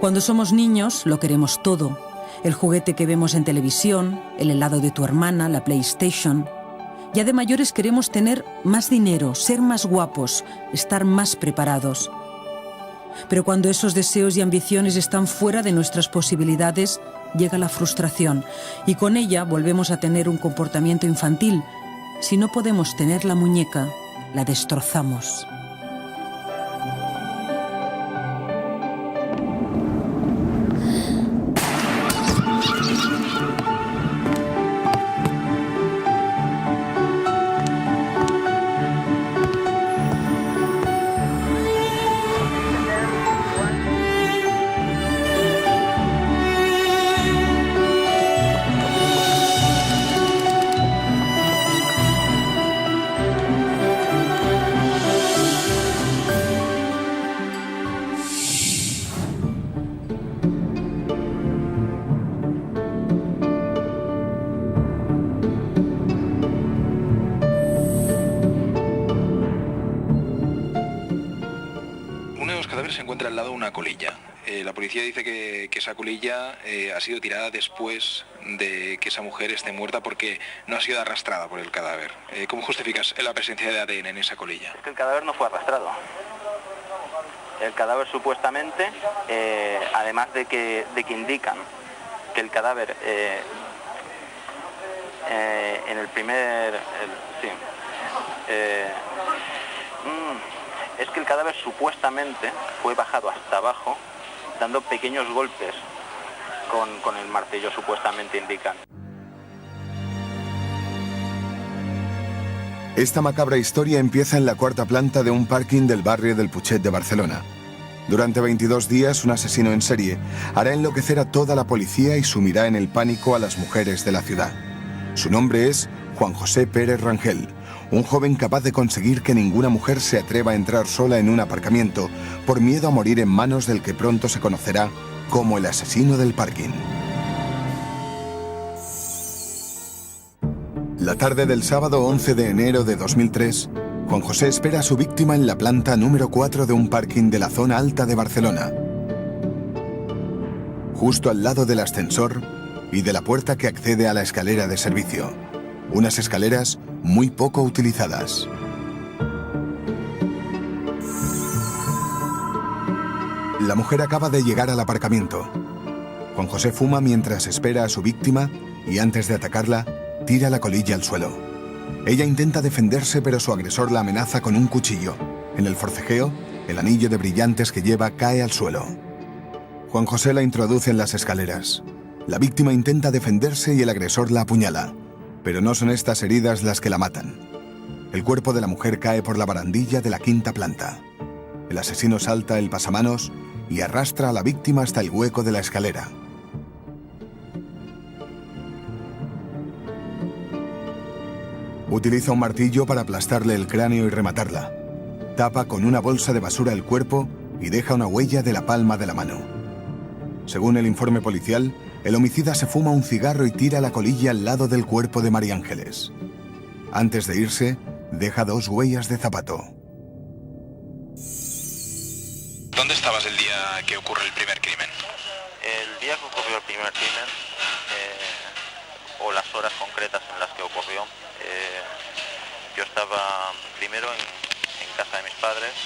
Cuando somos niños lo queremos todo. El juguete que vemos en televisión, el helado de tu hermana, la PlayStation. Ya de mayores queremos tener más dinero, ser más guapos, estar más preparados. Pero cuando esos deseos y ambiciones están fuera de nuestras posibilidades, llega la frustración y con ella volvemos a tener un comportamiento infantil. Si no podemos tener la muñeca, la destrozamos. Se encuentra al lado de una colilla. La policía dice que esa colilla ha sido tirada después de que esa mujer esté muerta porque no ha sido arrastrada por el cadáver. ¿Cómo justificas la presencia de ADN en esa colilla? Es que el cadáver no fue arrastrado. El cadáver supuestamente, además de que indican que el cadáver en el primer... es que el cadáver supuestamente fue bajado hasta abajo, dando pequeños golpes con el martillo, supuestamente indican. Esta macabra historia empieza en la cuarta planta de un parking del barrio del Putxet de Barcelona. Durante 22 días, un asesino en serie hará enloquecer a toda la policía y sumirá en el pánico a las mujeres de la ciudad. Su nombre es Juan José Pérez Rangel, un joven capaz de conseguir que ninguna mujer se atreva a entrar sola en un aparcamiento por miedo a morir en manos del que pronto se conocerá como el asesino del parking. La tarde del sábado 11 de enero de 2003, Juan José espera a su víctima en la planta número 4 de un parking de la zona alta de Barcelona, justo al lado del ascensor y de la puerta que accede a la escalera de servicio. Unas escaleras muy poco utilizadas. La mujer acaba de llegar al aparcamiento. Juan José fuma mientras espera a su víctima y antes de atacarla, tira la colilla al suelo. Ella intenta defenderse, pero su agresor la amenaza con un cuchillo. En el forcejeo, el anillo de brillantes que lleva cae al suelo. Juan José la introduce en las escaleras. La víctima intenta defenderse y el agresor la apuñala. Pero no son estas heridas las que la matan. El cuerpo de la mujer cae por la barandilla de la quinta planta. El asesino salta el pasamanos y arrastra a la víctima hasta el hueco de la escalera. Utiliza un martillo para aplastarle el cráneo y rematarla. Tapa con una bolsa de basura el cuerpo y deja una huella de la palma de la mano. Según el informe policial, el homicida se fuma un cigarro y tira la colilla al lado del cuerpo de María Ángeles. Antes de irse, deja 2 huellas de zapato. ¿Dónde estabas el día que ocurre el primer crimen? El día que ocurrió el primer crimen, o las horas concretas en las que ocurrió, yo estaba primero en casa de mis padres,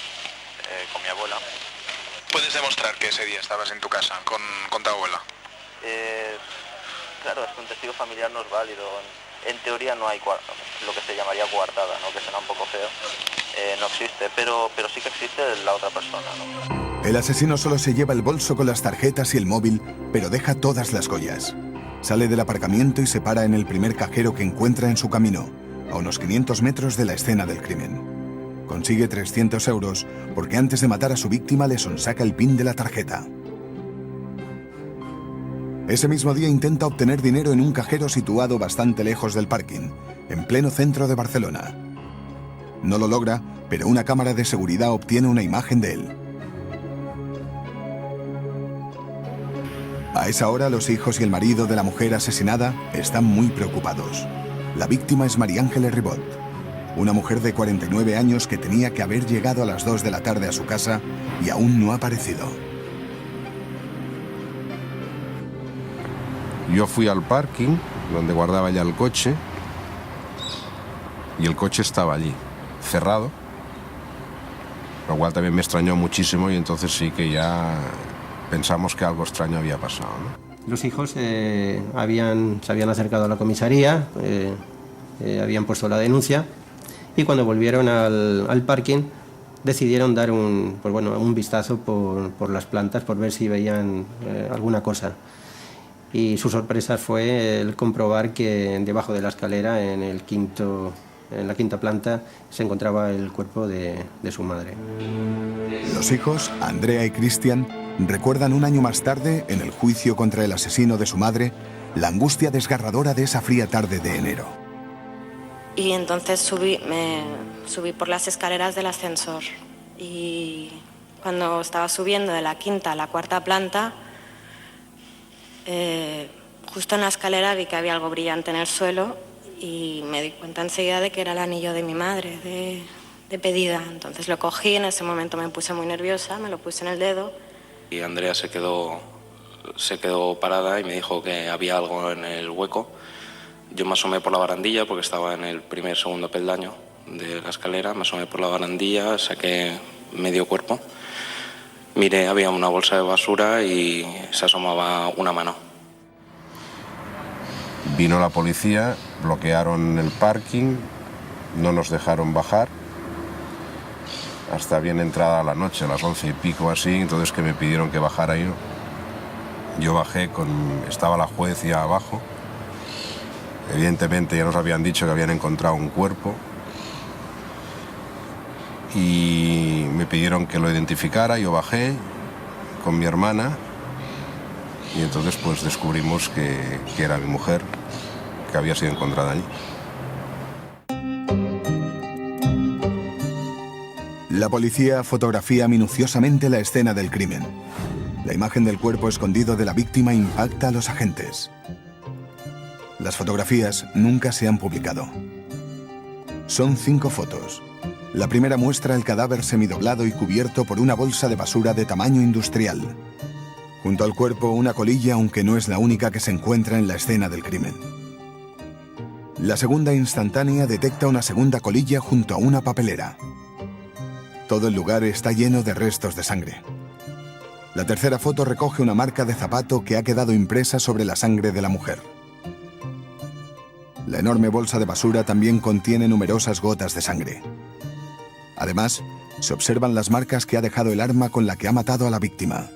con mi abuela. ¿Puedes demostrar que ese día estabas en tu casa con tu abuela? Claro, es que un testigo familiar no es válido. En teoría no hay lo que se llamaría coartada, ¿no? Que suena un poco feo. No existe, pero sí que existe la otra persona, ¿no? El asesino solo se lleva el bolso con las tarjetas y el móvil, pero deja todas las joyas. Sale del aparcamiento y se para en el primer cajero que encuentra en su camino, a unos 500 metros de la escena del crimen. Consigue 300 euros porque antes de matar a su víctima le sonsaca el PIN de la tarjeta. Ese mismo día intenta obtener dinero en un cajero situado bastante lejos del parking, en pleno centro de Barcelona. No lo logra, pero una cámara de seguridad obtiene una imagen de él. A esa hora, los hijos y el marido de la mujer asesinada están muy preocupados. La víctima es María Ángeles Ribot, una mujer de 49 años que tenía que haber llegado a las 2 de la tarde a su casa y aún no ha aparecido. Yo fui al parking, donde guardaba ya el coche, y el coche estaba allí, cerrado, lo cual también me extrañó muchísimo, y entonces sí que ya pensamos que algo extraño había pasado, ¿no? Los hijos se habían acercado a la comisaría, habían puesto la denuncia, y cuando volvieron al parking decidieron dar un vistazo por las plantas, por ver si veían alguna cosa. Y su sorpresa fue el comprobar que debajo de la escalera, en la quinta planta, se encontraba el cuerpo de su madre. Los hijos, Andrea y Cristian, recuerdan un año más tarde, en el juicio contra el asesino de su madre, la angustia desgarradora de esa fría tarde de enero. Y entonces me subí por las escaleras del ascensor, y cuando estaba subiendo de la quinta a la cuarta planta, justo en la escalera vi que había algo brillante en el suelo, y me di cuenta enseguida de que era el anillo de mi madre, de pedida. Entonces lo cogí, en ese momento me puse muy nerviosa, me lo puse en el dedo. Y Andrea se quedó parada y me dijo que había algo en el hueco. Yo me asomé por la barandilla porque estaba en el segundo peldaño de la escalera. Me asomé por la barandilla, saqué medio cuerpo. Miré, había una bolsa de basura y se asomaba una mano. Vino la policía, bloquearon el parking, no nos dejaron bajar hasta bien entrada la noche, a las 11 y pico así, entonces que me pidieron que bajara yo. Yo bajé, estaba la juez ya abajo. Evidentemente ya nos habían dicho que habían encontrado un cuerpo y me pidieron que lo identificara. Yo bajé con mi hermana y entonces pues descubrimos que era mi mujer, que había sido encontrada allí. La policía fotografía minuciosamente la escena del crimen. La imagen del cuerpo escondido de la víctima impacta a los agentes. Las fotografías nunca se han publicado. Son 5 fotos. La primera muestra el cadáver semidoblado y cubierto por una bolsa de basura de tamaño industrial. Junto al cuerpo, una colilla, aunque no es la única que se encuentra en la escena del crimen. La segunda instantánea detecta una segunda colilla junto a una papelera. Todo el lugar está lleno de restos de sangre. La tercera foto recoge una marca de zapato que ha quedado impresa sobre la sangre de la mujer. La enorme bolsa de basura también contiene numerosas gotas de sangre. Además, se observan las marcas que ha dejado el arma con la que ha matado a la víctima.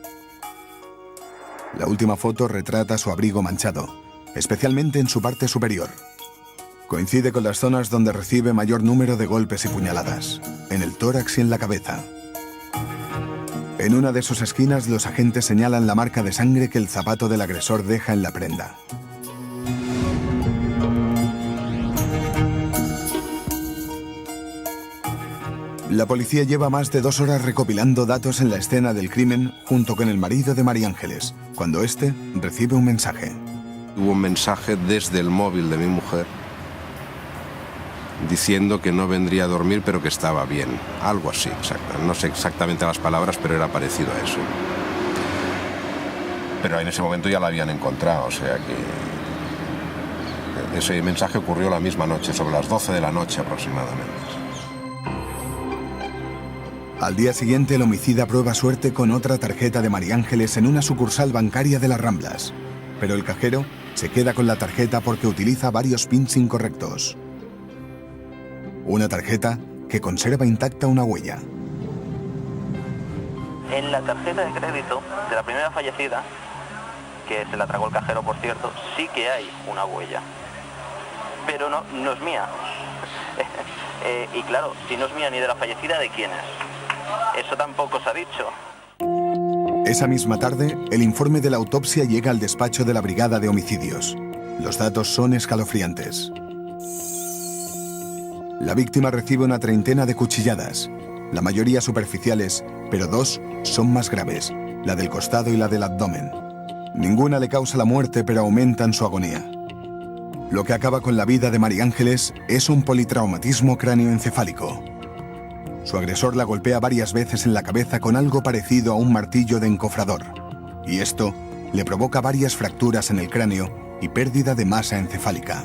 La última foto retrata su abrigo manchado, especialmente en su parte superior. Coincide con las zonas donde recibe mayor número de golpes y puñaladas, en el tórax y en la cabeza. En una de sus esquinas, los agentes señalan la marca de sangre que el zapato del agresor deja en la prenda. La policía lleva más de 2 horas recopilando datos en la escena del crimen junto con el marido de María Ángeles, cuando este recibe un mensaje. Hubo un mensaje desde el móvil de mi mujer diciendo que no vendría a dormir, pero que estaba bien. Algo así, exacto. No sé exactamente las palabras, pero era parecido a eso. Pero en ese momento ya la habían encontrado, o sea que ese mensaje ocurrió la misma noche, sobre las 12 de la noche aproximadamente. Al día siguiente, el homicida prueba suerte con otra tarjeta de María Ángeles en una sucursal bancaria de las Ramblas. Pero el cajero se queda con la tarjeta porque utiliza varios pins incorrectos. Una tarjeta que conserva intacta una huella. En la tarjeta de crédito de la primera fallecida, que se la tragó el cajero, por cierto, sí que hay una huella. Pero no es mía. Y claro, si no es mía ni de la fallecida, ¿de quién es? Eso tampoco se ha dicho. Esa misma tarde, el informe de la autopsia llega al despacho de la Brigada de Homicidios. Los datos son escalofriantes. La víctima recibe una treintena de cuchilladas, la mayoría superficiales, pero 2 son más graves, la del costado y la del abdomen. Ninguna le causa la muerte, pero aumentan su agonía. Lo que acaba con la vida de María Ángeles es un politraumatismo cráneoencefálico. Su agresor la golpea varias veces en la cabeza con algo parecido a un martillo de encofrador. Y esto le provoca varias fracturas en el cráneo y pérdida de masa encefálica.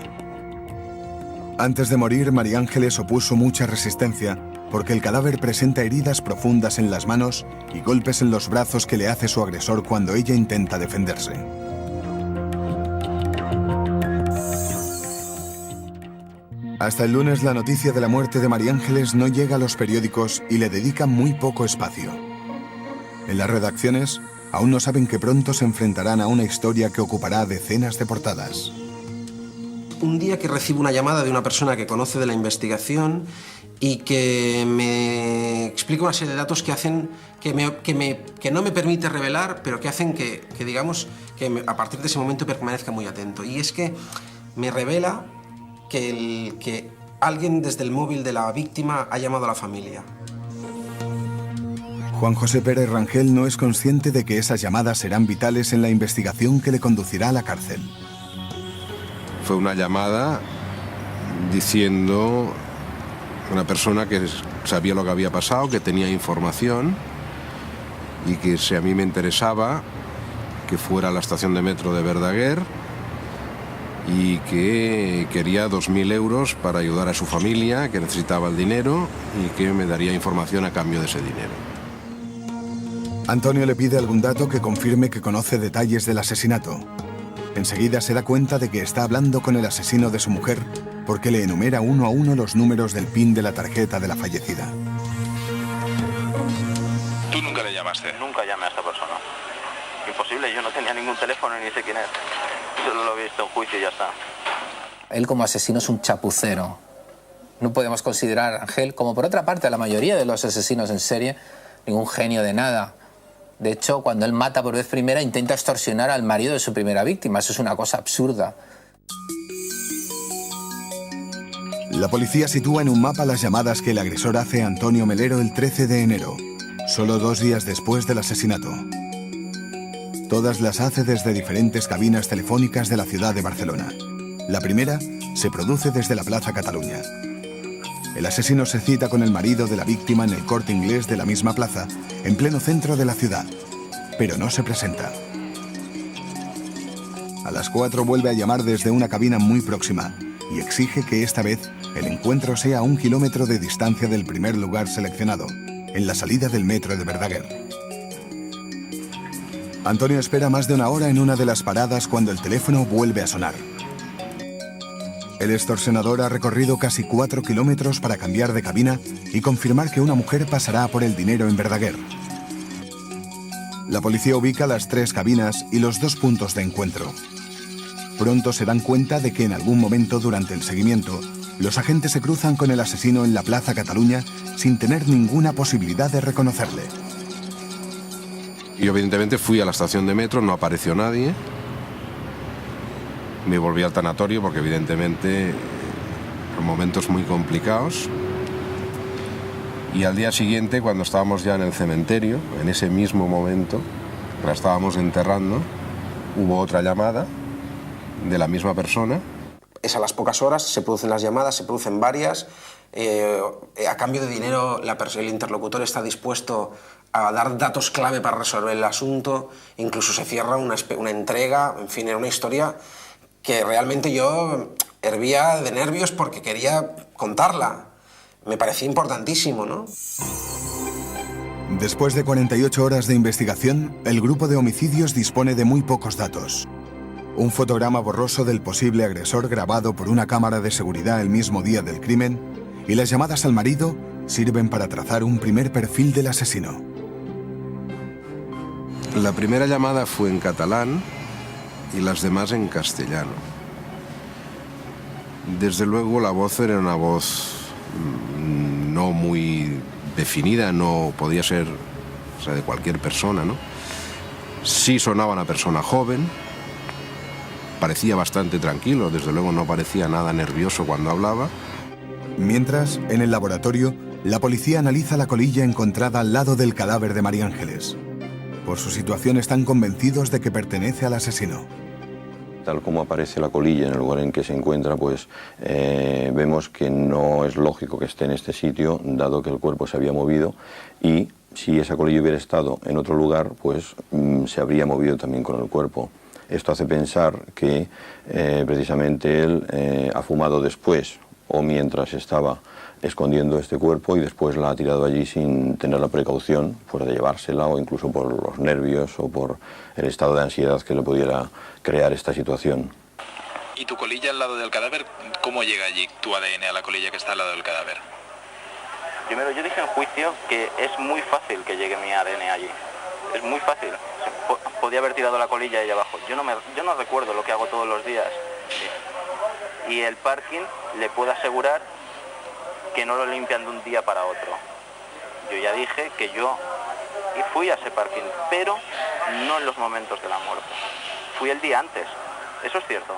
Antes de morir, María Ángeles opuso mucha resistencia porque el cadáver presenta heridas profundas en las manos y golpes en los brazos que le hace su agresor cuando ella intenta defenderse. Hasta el lunes la noticia de la muerte de María Ángeles no llega a los periódicos y le dedican muy poco espacio. En las redacciones aún no saben que pronto se enfrentarán a una historia que ocupará decenas de portadas. Un día que recibo una llamada de una persona que conoce de la investigación y que me explica una serie de datos que hacen que no me permite revelar, pero que hacen que digamos, a partir de ese momento permanezca muy atento. Y es que me revela que alguien desde el móvil de la víctima ha llamado a la familia. Juan José Pérez Rangel no es consciente de que esas llamadas serán vitales en la investigación que le conducirá a la cárcel. Fue una llamada diciendo una persona que sabía lo que había pasado, que tenía información y que si a mí me interesaba que fuera a la estación de metro de Verdaguer y que quería 2.000 euros para ayudar a su familia, que necesitaba el dinero y que me daría información a cambio de ese dinero. Antonio le pide algún dato que confirme que conoce detalles del asesinato. Enseguida se da cuenta de que está hablando con el asesino de su mujer porque le enumera uno a uno los números del PIN de la tarjeta de la fallecida. ¿Tú nunca le llamaste? Nunca llamé a esta persona. Imposible, yo no tenía ningún teléfono ni sé quién es. Solo lo he visto en juicio y ya está. Él como asesino es un chapucero. No podemos considerar a Ángel, como por otra parte a la mayoría de los asesinos en serie, ningún genio de nada. De hecho, cuando él mata por vez primera, intenta extorsionar al marido de su primera víctima. Eso es una cosa absurda. La policía sitúa en un mapa las llamadas que el agresor hace a Antonio Melero el 13 de enero, solo 2 días después del asesinato. Todas las hace desde diferentes cabinas telefónicas de la ciudad de Barcelona. La primera se produce desde la Plaza Cataluña. El asesino se cita con el marido de la víctima en el Corte Inglés de la misma plaza, en pleno centro de la ciudad, pero no se presenta. A las 4 vuelve a llamar desde una cabina muy próxima y exige que esta vez el encuentro sea a 1 kilómetro de distancia del primer lugar seleccionado, en la salida del metro de Verdaguer. Antonio espera más de 1 hora en una de las paradas cuando el teléfono vuelve a sonar. El extorsionador ha recorrido casi 4 kilómetros para cambiar de cabina y confirmar que una mujer pasará por el dinero en Verdaguer. La policía ubica las 3 cabinas y los 2 puntos de encuentro. Pronto se dan cuenta de que en algún momento durante el seguimiento, los agentes se cruzan con el asesino en la Plaza Cataluña sin tener ninguna posibilidad de reconocerle. Yo evidentemente fui a la estación de metro, no apareció nadie. Me volví al tanatorio porque evidentemente son momentos muy complicados. Y al día siguiente, cuando estábamos ya en el cementerio, en ese mismo momento, que la estábamos enterrando, hubo otra llamada de la misma persona. Es a las pocas horas, se producen las llamadas, se producen varias. A cambio de dinero, el interlocutor está dispuesto a dar datos clave para resolver el asunto. Incluso se cierra una entrega. En fin, era una historia que realmente yo hervía de nervios porque quería contarla. Me parecía importantísimo, ¿no? Después de 48 horas de investigación, el grupo de homicidios dispone de muy pocos datos. Un fotograma borroso del posible agresor grabado por una cámara de seguridad el mismo día del crimen y las llamadas al marido sirven para trazar un primer perfil del asesino. La primera llamada fue en catalán y las demás en castellano. Desde luego la voz era una voz no muy definida, no podía ser, o sea, de cualquier persona, ¿no? Sí sonaba una persona joven, parecía bastante tranquilo, desde luego no parecía nada nervioso cuando hablaba. Mientras, en el laboratorio, la policía analiza la colilla encontrada al lado del cadáver de María Ángeles. Por su situación están convencidos de que pertenece al asesino. Tal como aparece la colilla en el lugar en que se encuentra, pues vemos que no es lógico que esté en este sitio, dado que el cuerpo se había movido y Si esa colilla hubiera estado en otro lugar, pues se habría movido también con el cuerpo. Esto hace pensar que precisamente él ha fumado después o mientras estaba escondiendo este cuerpo y después la ha tirado allí sin tener la precaución pues, de llevársela, o incluso por los nervios o por el estado de ansiedad que le pudiera crear esta situación. ¿Y tu colilla al lado del cadáver, cómo llega allí tu ADN a la colilla que está al lado del cadáver? Primero, yo dije en juicio que es muy fácil que llegue mi ADN allí. Es muy fácil. Podía haber tirado la colilla ahí abajo. Yo no recuerdo lo que hago todos los días. Y el parking, le puedo asegurar que no lo limpian de un día para otro. Yo ya dije que yo fui a ese parking, pero no en los momentos de la muerte. Fui el día antes. Eso es cierto.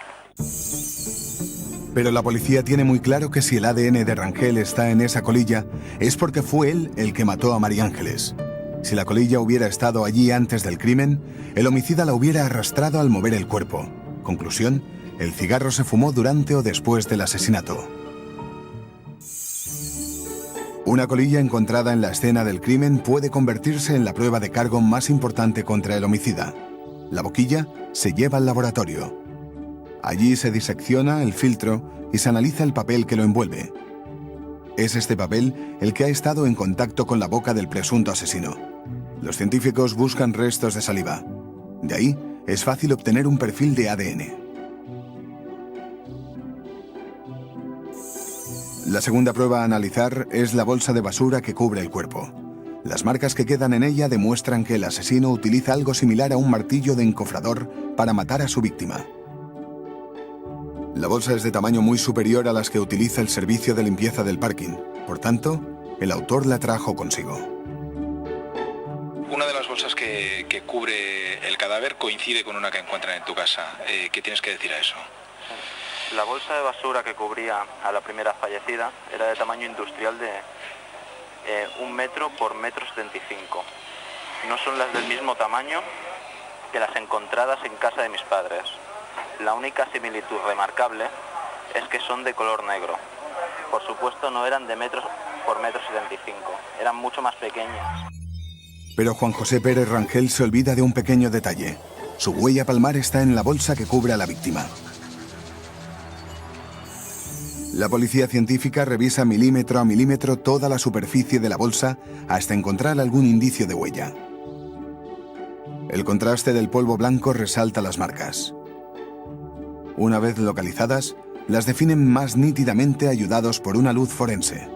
Pero la policía tiene muy claro que si el ADN de Rangel está en esa colilla, es porque fue él el que mató a María Ángeles. Si la colilla hubiera estado allí antes del crimen, el homicida la hubiera arrastrado al mover el cuerpo. Conclusión, el cigarro se fumó durante o después del asesinato. Una colilla encontrada en la escena del crimen puede convertirse en la prueba de cargo más importante contra el homicida. La boquilla se lleva al laboratorio. Allí se disecciona el filtro y se analiza el papel que lo envuelve. Es este papel el que ha estado en contacto con la boca del presunto asesino. Los científicos buscan restos de saliva. De ahí es fácil obtener un perfil de ADN. La segunda prueba a analizar es la bolsa de basura que cubre el cuerpo. Las marcas que quedan en ella demuestran que el asesino utiliza algo similar a un martillo de encofrador para matar a su víctima. La bolsa es de tamaño muy superior a las que utiliza el servicio de limpieza del parking. Por tanto, el autor la trajo consigo. Una de las bolsas que cubre el cadáver coincide con una que encuentran en tu casa. ¿Qué tienes que decir a eso? La bolsa de basura que cubría a la primera fallecida era de tamaño industrial de 1 metro por 1,75 metros. No son las del mismo tamaño que las encontradas en casa de mis padres. La única similitud remarcable es que son de color negro. Por supuesto no eran de metros por 1,75 metros, eran mucho más pequeñas. Pero Juan José Pérez Rangel se olvida de un pequeño detalle. Su huella palmar está en la bolsa que cubre a la víctima. La policía científica revisa milímetro a milímetro toda la superficie de la bolsa hasta encontrar algún indicio de huella. El contraste del polvo blanco resalta las marcas. Una vez localizadas, las definen más nítidamente ayudados por una luz forense.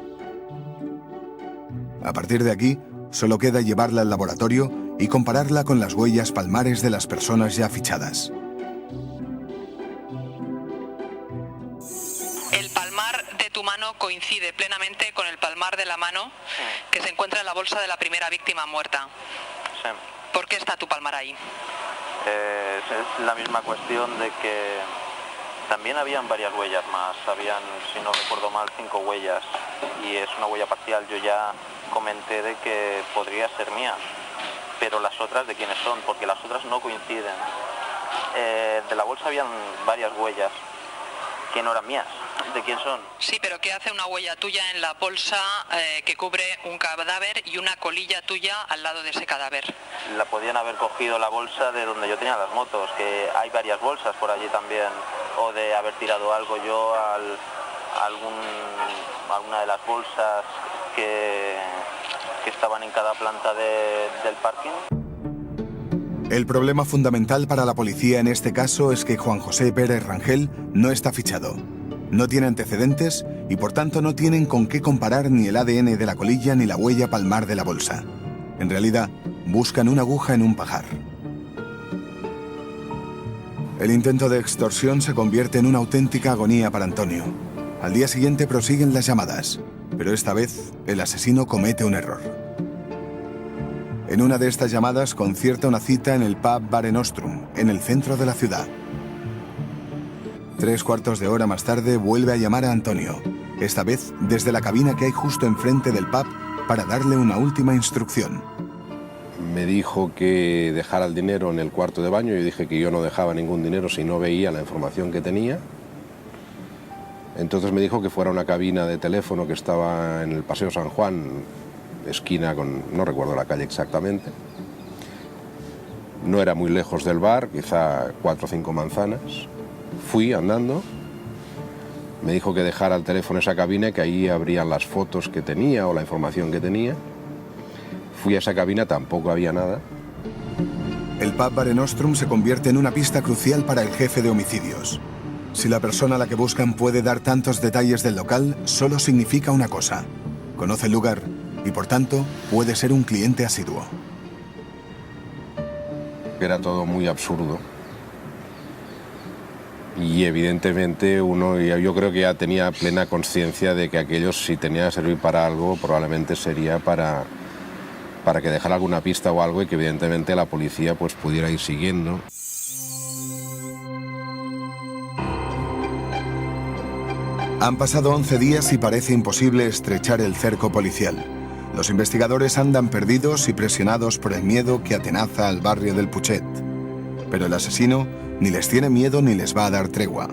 A partir de aquí, solo queda llevarla al laboratorio y compararla con las huellas palmares de las personas ya fichadas. El palmar de tu mano coincide plenamente con el palmar de la mano que se encuentra en la bolsa de la primera víctima muerta. Sí. ¿Por qué está tu palmar ahí? Es la misma cuestión de que también habían varias huellas más, habían, si no recuerdo mal, 5 huellas y es una huella parcial. Yo ya comenté de que podría ser mía, pero las otras de quiénes son, porque las otras no coinciden. De la bolsa habían varias huellas que no eran mías. ¿De quién son? Sí, pero ¿qué hace una huella tuya en la bolsa que cubre un cadáver y una colilla tuya al lado de ese cadáver? La podían haber cogido la bolsa de donde yo tenía las motos, que hay varias bolsas por allí también, o de haber tirado algo yo a alguna de las bolsas que estaban en cada planta del parking. El problema fundamental para la policía en este caso es que Juan José Pérez Rangel no está fichado. No tiene antecedentes y por tanto no tienen con qué comparar ni el ADN de la colilla ni la huella palmar de la bolsa. En realidad, buscan una aguja en un pajar. El intento de extorsión se convierte en una auténtica agonía para Antonio. Al día siguiente prosiguen las llamadas, pero esta vez el asesino comete un error. En una de estas llamadas concierta una cita en el pub Mare Nostrum, en el centro de la ciudad. 3/4 de hora más tarde vuelve a llamar a Antonio, esta vez desde la cabina que hay justo enfrente del pub para darle una última instrucción. Me dijo que dejara el dinero en el cuarto de baño. Yo dije que yo no dejaba ningún dinero si no veía la información que tenía. Entonces me dijo que fuera a una cabina de teléfono que estaba en el Paseo San Juan, esquina con, no recuerdo la calle exactamente. No era muy lejos del bar, quizá 4 o 5 manzanas. Fui andando, me dijo que dejara el teléfono en esa cabina, que ahí habrían las fotos que tenía o la información que tenía. Fui a esa cabina, tampoco había nada. El pub Mare Nostrum se convierte en una pista crucial para el jefe de homicidios. Si la persona a la que buscan puede dar tantos detalles del local, solo significa una cosa: conoce el lugar y, por tanto, puede ser un cliente asiduo. Era todo muy absurdo. Y evidentemente yo creo que ya tenía plena conciencia de que aquello, si tenía que servir para algo, probablemente sería para que dejara alguna pista o algo, y que evidentemente la policía pues pudiera ir siguiendo. Han pasado 11 días y parece imposible estrechar el cerco policial. Los investigadores andan perdidos y presionados por el miedo que atenaza al barrio del Putxet. Pero el asesino ni les tiene miedo ni les va a dar tregua.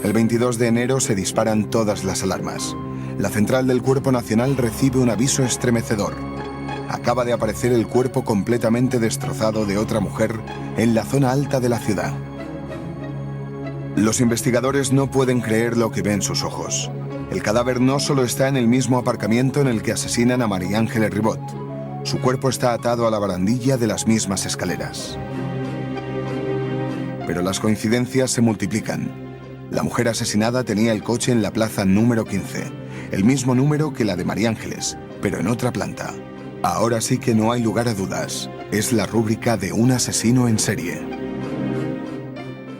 El 22 de enero se disparan todas las alarmas. La central del Cuerpo Nacional recibe un aviso estremecedor. Acaba de aparecer el cuerpo completamente destrozado de otra mujer en la zona alta de la ciudad. Los investigadores no pueden creer lo que ven sus ojos. El cadáver no solo está en el mismo aparcamiento en el que asesinan a María Ángeles Ribot. Su cuerpo está atado a la barandilla de las mismas escaleras. Pero las coincidencias se multiplican. La mujer asesinada tenía el coche en la plaza número 15, el mismo número que la de María Ángeles, pero en otra planta. Ahora sí que no hay lugar a dudas. Es la rúbrica de un asesino en serie.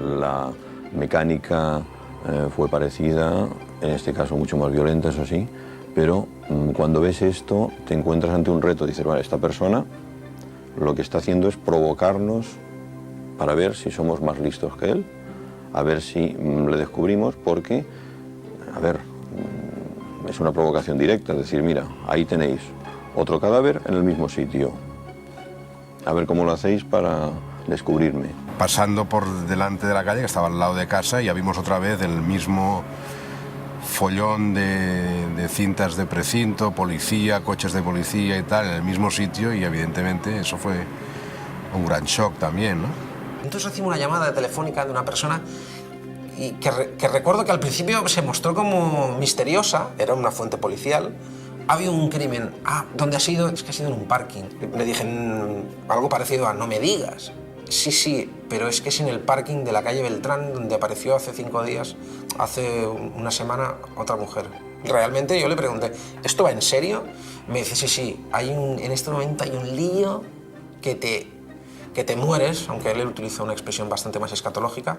La mecánica fue parecida, en este caso mucho más violenta, eso sí, pero cuando ves esto te encuentras ante un reto. Dices, vale, esta persona lo que está haciendo es provocarnos para ver si somos más listos que él, a ver si le descubrimos, porque, a ver, es una provocación directa, es decir, mira, ahí tenéis otro cadáver en el mismo sitio. A ver cómo lo hacéis para descubrirme. Pasando por delante de la calle, que estaba al lado de casa, ya vimos otra vez el mismo follón de cintas de precinto, policía, coches de policía y tal, en el mismo sitio, y evidentemente eso fue un gran shock también, ¿no? Entonces recibí una llamada telefónica de una persona y que recuerdo que al principio se mostró como misteriosa, era una fuente policial. Había un crimen. ¿Dónde ha sido? Es que ha sido en un parking. Le dije algo parecido a no me digas. Sí, pero es que es en el parking de la calle Beltrán, donde apareció hace 5 días, hace una semana, otra mujer. Realmente yo le pregunté, ¿esto va en serio? Me dice, sí, en este momento hay un lío que te mueres, aunque él utiliza una expresión bastante más escatológica.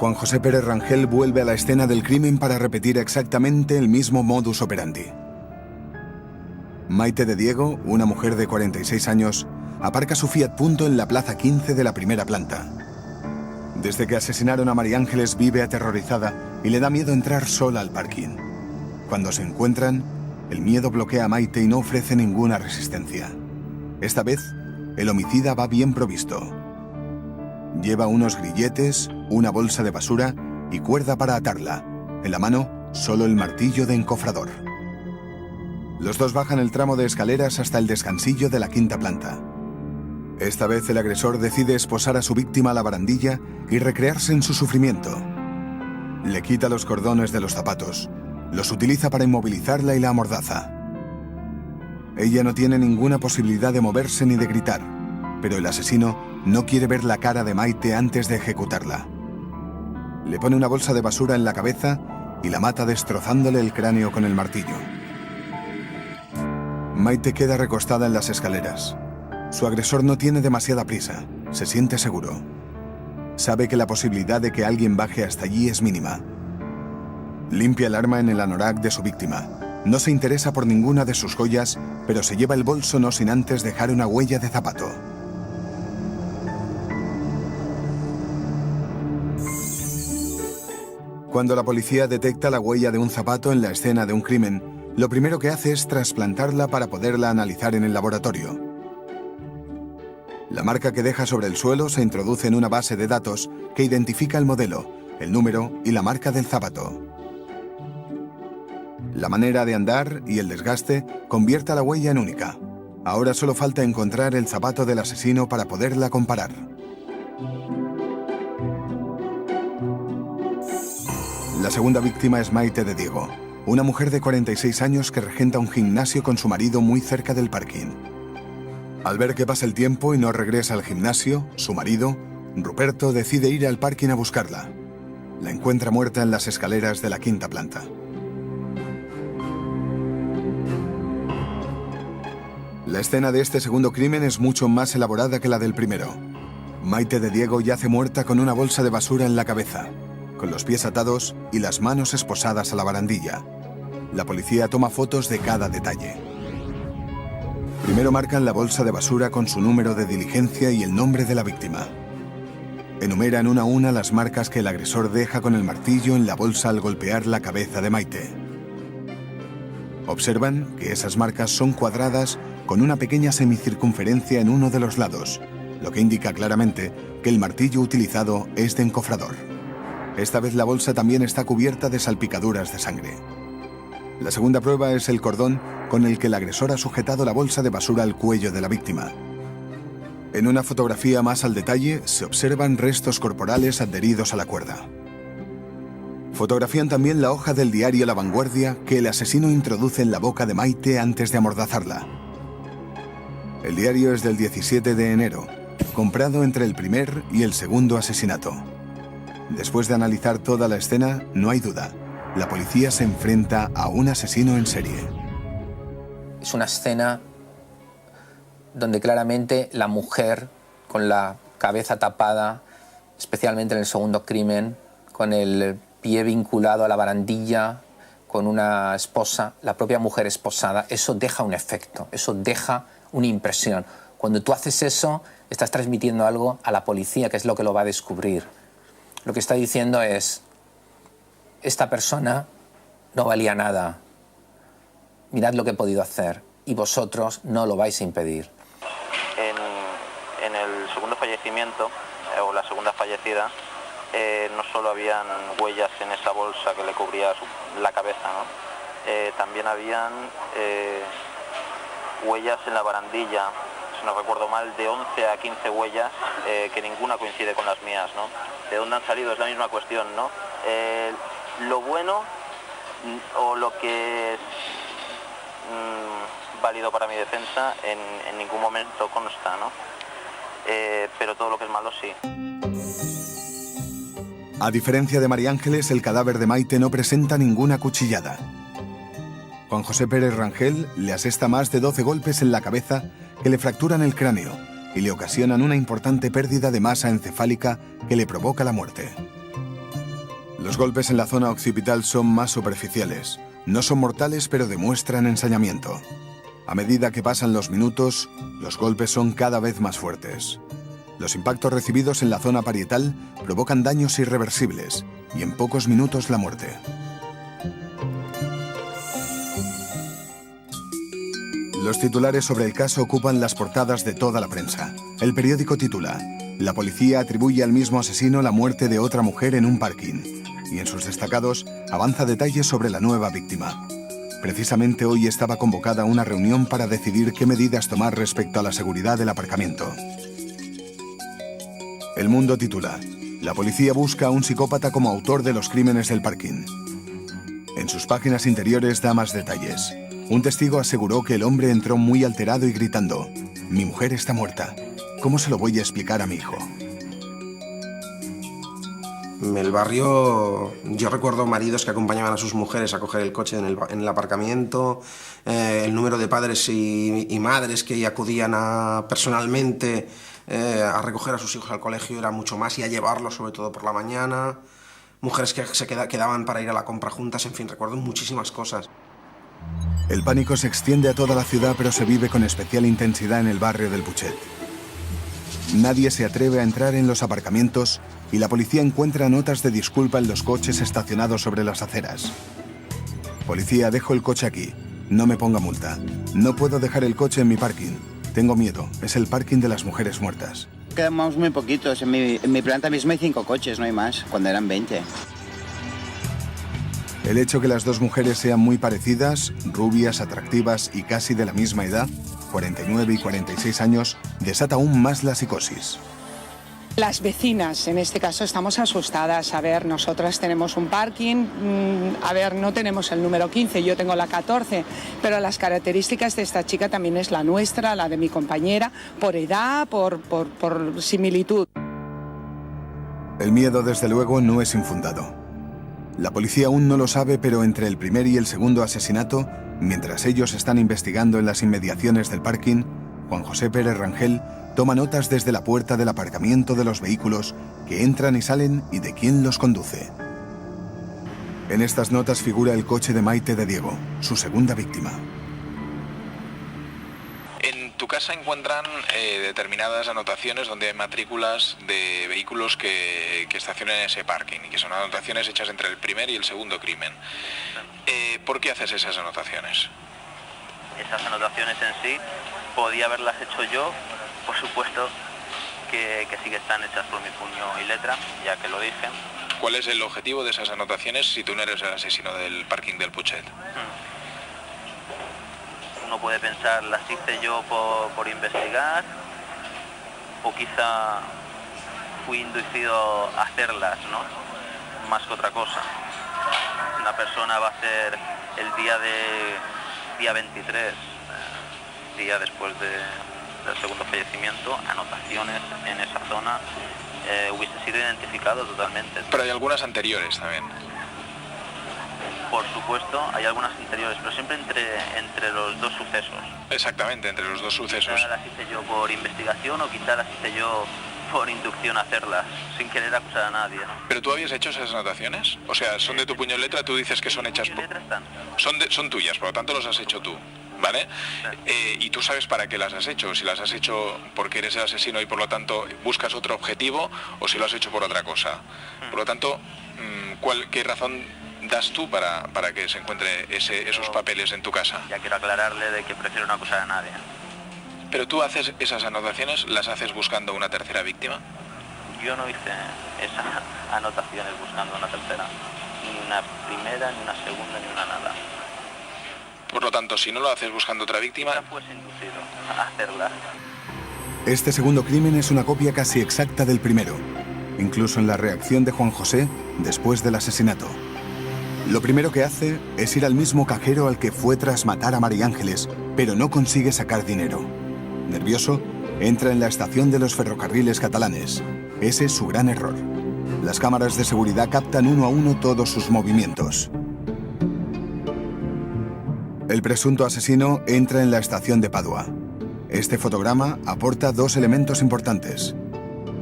Juan José Pérez Rangel vuelve a la escena del crimen para repetir exactamente el mismo modus operandi. Maite de Diego, una mujer de 46 años, aparca su Fiat Punto en la plaza 15 de la primera planta. Desde que asesinaron a María Ángeles vive aterrorizada y le da miedo entrar sola al parking. Cuando se encuentran, el miedo bloquea a Maite y no ofrece ninguna resistencia. Esta vez, el homicida va bien provisto. Lleva unos grilletes, una bolsa de basura y cuerda para atarla. En la mano, solo el martillo de encofrador. Los dos bajan el tramo de escaleras hasta el descansillo de la quinta planta. Esta vez el agresor decide esposar a su víctima a la barandilla y recrearse en su sufrimiento. Le quita los cordones de los zapatos, los utiliza para inmovilizarla y la amordaza. Ella no tiene ninguna posibilidad de moverse ni de gritar, pero el asesino no quiere ver la cara de Maite antes de ejecutarla. Le pone una bolsa de basura en la cabeza y la mata destrozándole el cráneo con el martillo. Maite queda recostada en las escaleras. Su agresor no tiene demasiada prisa, se siente seguro. Sabe que la posibilidad de que alguien baje hasta allí es mínima. Limpia el arma en el anorak de su víctima. No se interesa por ninguna de sus joyas, pero se lleva el bolso no sin antes dejar una huella de zapato. Cuando la policía detecta la huella de un zapato en la escena de un crimen, lo primero que hace es trasplantarla para poderla analizar en el laboratorio. La marca que deja sobre el suelo se introduce en una base de datos que identifica el modelo, el número y la marca del zapato. La manera de andar y el desgaste convierte a la huella en única. Ahora solo falta encontrar el zapato del asesino para poderla comparar. La segunda víctima es Maite de Diego, una mujer de 46 años que regenta un gimnasio con su marido muy cerca del parking. Al ver que pasa el tiempo y no regresa al gimnasio, su marido, Ruperto, decide ir al parking a buscarla. La encuentra muerta en las escaleras de la quinta planta. La escena de este segundo crimen es mucho más elaborada que la del primero. Maite de Diego yace muerta con una bolsa de basura en la cabeza, con los pies atados y las manos esposadas a la barandilla. La policía toma fotos de cada detalle. Primero marcan la bolsa de basura con su número de diligencia y el nombre de la víctima. Enumeran una a una las marcas que el agresor deja con el martillo en la bolsa al golpear la cabeza de Maite. Observan que esas marcas son cuadradas con una pequeña semicircunferencia en uno de los lados, lo que indica claramente que el martillo utilizado es de encofrador. Esta vez la bolsa también está cubierta de salpicaduras de sangre. La segunda prueba es el cordón con el que el agresor ha sujetado la bolsa de basura al cuello de la víctima. En una fotografía más al detalle se observan restos corporales adheridos a la cuerda. Fotografían también la hoja del diario La Vanguardia que el asesino introduce en la boca de Maite antes de amordazarla. El diario es del 17 de enero, comprado entre el primer y el segundo asesinato. Después de analizar toda la escena, no hay duda. La policía se enfrenta a un asesino en serie. Es una escena donde claramente la mujer, con la cabeza tapada, especialmente en el segundo crimen, con el pie vinculado a la barandilla, con una esposa, la propia mujer esposada, eso deja un efecto, eso deja una impresión. Cuando tú haces eso, estás transmitiendo algo a la policía, que es lo que lo va a descubrir. Lo que está diciendo es, esta persona no valía nada. Mirad lo que he podido hacer y vosotros no lo vais a impedir. En el segundo fallecimiento, o la segunda fallecida, no solo habían huellas en esa bolsa que le cubría la cabeza, ¿no? También habían huellas en la barandilla, si no recuerdo mal, de 11 a 15 huellas, que ninguna coincide con las mías, ¿no? ¿De dónde han salido? Es la misma cuestión, ¿no? Lo bueno o lo que es válido para mi defensa en ningún momento consta, ¿no? Pero todo lo que es malo sí. A diferencia de María Ángeles, el cadáver de Maite no presenta ninguna cuchillada. Juan José Pérez Rangel le asesta más de 12 golpes en la cabeza que le fracturan el cráneo y le ocasionan una importante pérdida de masa encefálica que le provoca la muerte. Los golpes en la zona occipital son más superficiales. No son mortales, pero demuestran ensañamiento. A medida que pasan los minutos, los golpes son cada vez más fuertes. Los impactos recibidos en la zona parietal provocan daños irreversibles y en pocos minutos la muerte. Los titulares sobre el caso ocupan las portadas de toda la prensa. El periódico titula: La policía atribuye al mismo asesino la muerte de otra mujer en un parking. Y en sus destacados avanza detalles sobre la nueva víctima. Precisamente hoy estaba convocada una reunión para decidir qué medidas tomar respecto a la seguridad del aparcamiento. El Mundo titula: La policía busca a un psicópata como autor de los crímenes del parking. En sus páginas interiores da más detalles. Un testigo aseguró que el hombre entró muy alterado y gritando: «Mi mujer está muerta. ¿Cómo se lo voy a explicar a mi hijo?». El barrio, yo recuerdo maridos que acompañaban a sus mujeres a coger el coche en el aparcamiento, el número de padres y madres que acudían personalmente a recoger a sus hijos al colegio era mucho más, y a llevarlos sobre todo por la mañana, mujeres que se quedaban para ir a la compra juntas, en fin, recuerdo muchísimas cosas. El pánico se extiende a toda la ciudad, pero se vive con especial intensidad en el barrio del Putxet. Nadie se atreve a entrar en los aparcamientos y la policía encuentra notas de disculpa en los coches estacionados sobre las aceras. Policía, dejo el coche aquí. No me ponga multa. No puedo dejar el coche en mi parking. Tengo miedo. Es el parking de las mujeres muertas. Quedamos muy poquitos. En mi planta mismo hay 5 coches, no hay más, cuando eran 20. El hecho que las dos mujeres sean muy parecidas, rubias, atractivas y casi de la misma edad, 49 y 46 años, desata aún más la psicosis. Las vecinas, en este caso, estamos asustadas. A ver, nosotras tenemos un parking, no tenemos el número 15, yo tengo la 14, pero las características de esta chica también es la nuestra, la de mi compañera, por edad, por similitud. El miedo, desde luego, no es infundado. La policía aún no lo sabe, pero entre el primer y el segundo asesinato, mientras ellos están investigando en las inmediaciones del parking, Juan José Pérez Rangel toma notas desde la puerta del aparcamiento de los vehículos que entran y salen y de quién los conduce. En estas notas figura el coche de Maite de Diego, su segunda víctima. En tu casa encuentran determinadas anotaciones donde hay matrículas de vehículos que estacionan en ese parking y que son anotaciones hechas entre el primer y el segundo crimen. ¿Por qué haces esas anotaciones? Esas anotaciones en sí podía haberlas hecho yo, por supuesto que sí que están hechas por mi puño y letra, ya que lo dije. ¿Cuál es el objetivo de esas anotaciones si tú no eres el asesino del parking del Putxet? Uno puede pensar, las hice yo por investigar, o quizá fui inducido a hacerlas, ¿no? Más que otra cosa. Una persona va a hacer el día 23, día después del segundo fallecimiento, anotaciones en esa zona, hubiese sido identificado totalmente. Pero hay algunas anteriores también. Por supuesto, hay algunas anteriores, pero siempre entre los dos sucesos. Exactamente, entre los dos sucesos. Quizá las hice yo por investigación o quizá las hice yo por inducción a hacerlas, sin querer acusar a nadie, ¿no? ¿Pero tú habías hecho esas anotaciones? O sea, son de tu puño y letra, tú dices que son hechas por... Son tuyas, por lo tanto los has hecho tú, ¿vale? Y tú sabes para qué las has hecho, si las has hecho porque eres el asesino y por lo tanto buscas otro objetivo, o si lo has hecho por otra cosa. Por lo tanto, ¿qué razón das tú para que se encuentre esos papeles en tu casa? Ya quiero aclararle de que prefiero no acusar a nadie. ¿Pero tú haces esas anotaciones, las haces buscando una tercera víctima? Yo no hice esas anotaciones buscando una tercera. Ni una primera, ni una segunda, ni una nada. Por lo tanto, si no lo haces buscando otra víctima... Quizá fuese inducido a hacerla. Este segundo crimen es una copia casi exacta del primero, incluso en la reacción de Juan José después del asesinato. Lo primero que hace es ir al mismo cajero al que fue tras matar a María Ángeles, pero no consigue sacar dinero. Nervioso, entra en la estación de los ferrocarriles catalanes. Ese es su gran error. Las cámaras de seguridad captan uno a uno todos sus movimientos. El presunto asesino entra en la estación de Padua. Este fotograma aporta dos elementos importantes.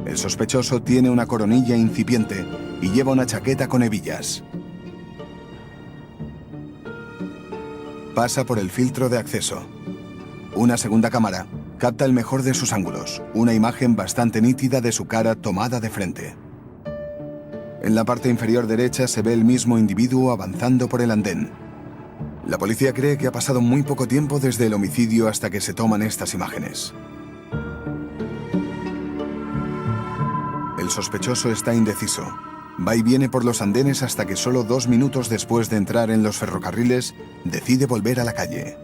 El sospechoso tiene una coronilla incipiente y lleva una chaqueta con hebillas. Pasa por el filtro de acceso. Una segunda cámara capta el mejor de sus ángulos, una imagen bastante nítida de su cara tomada de frente. En la parte inferior derecha se ve el mismo individuo avanzando por el andén. La policía cree que ha pasado muy poco tiempo desde el homicidio hasta que se toman estas imágenes. El sospechoso está indeciso. Va y viene por los andenes hasta que solo 2 minutos después de entrar en los ferrocarriles decide volver a la calle.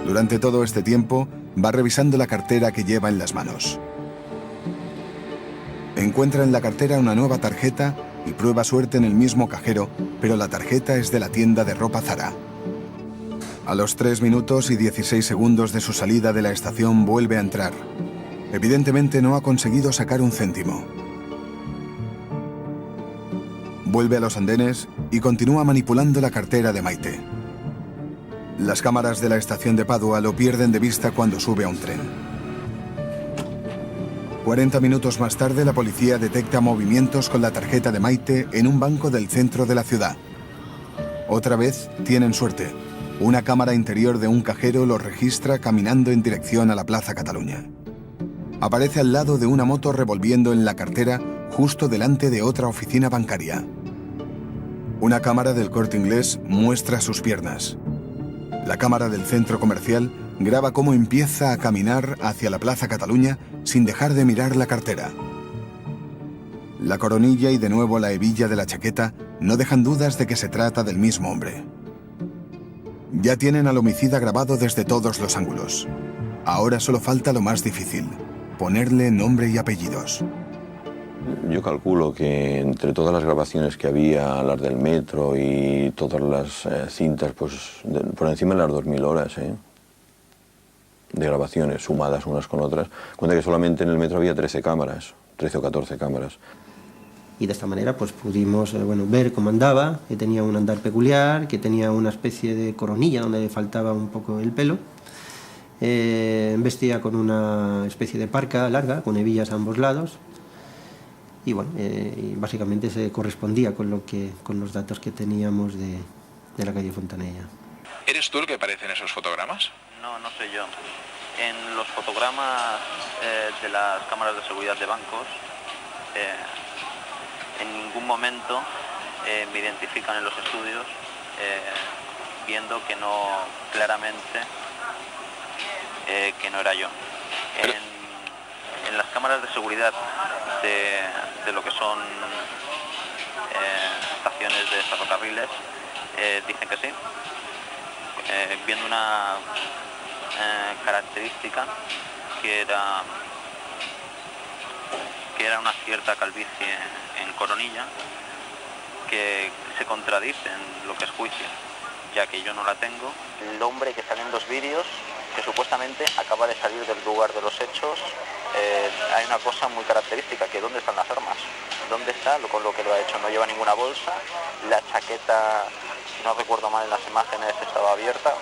Durante todo este tiempo va revisando la cartera que lleva en las manos. Encuentra en la cartera una nueva tarjeta y prueba suerte en el mismo cajero, pero la tarjeta es de la tienda de ropa Zara. A los 3 minutos y 16 segundos de su salida de la estación vuelve a entrar. Evidentemente no ha conseguido sacar un céntimo. Vuelve a los andenes y continúa manipulando la cartera de Maite. Las cámaras de la estación de Padua lo pierden de vista cuando sube a un tren. 40 minutos más tarde, la policía detecta movimientos con la tarjeta de Maite en un banco del centro de la ciudad. Otra vez tienen suerte. Una cámara interior de un cajero lo registra caminando en dirección a la Plaza Cataluña. Aparece al lado de una moto revolviendo en la cartera justo delante de otra oficina bancaria. Una cámara del Corte Inglés muestra sus piernas. La cámara del centro comercial graba cómo empieza a caminar hacia la Plaza Cataluña sin dejar de mirar la cartera. La coronilla y de nuevo la hebilla de la chaqueta no dejan dudas de que se trata del mismo hombre. Ya tienen al homicida grabado desde todos los ángulos. Ahora solo falta lo más difícil, ponerle nombre y apellidos. Yo calculo que entre todas las grabaciones que había, las del metro y todas las cintas, pues por encima de las 2000 horas de grabaciones sumadas unas con otras. Cuenta que solamente en el metro había 13 cámaras, 13 o 14 cámaras. Y de esta manera pues pudimos ver cómo andaba, que tenía un andar peculiar, que tenía una especie de coronilla donde le faltaba un poco el pelo. Vestía con una especie de parca larga, con hebillas a ambos lados. Y bueno, y básicamente se correspondía con los datos que teníamos de la calle Fontanella. ¿Eres tú el que aparece en esos fotogramas? No, no soy yo. En los fotogramas de las cámaras de seguridad de bancos, en ningún momento me identifican en los estudios, viendo que no, claramente, que no era yo. En las cámaras de seguridad de lo que son estaciones de ferrocarriles, dicen que sí, viendo una característica que era una cierta calvicie en coronilla, que se contradice en lo que es juicio, ya que yo no la tengo. El hombre que sale en los vídeos, que supuestamente acaba de salir del lugar de los hechos, hay una cosa muy característica, que ¿dónde están las armas? ¿Dónde está con lo que lo ha hecho? No lleva ninguna bolsa, la chaqueta, si no recuerdo mal en las imágenes, estaba abierta.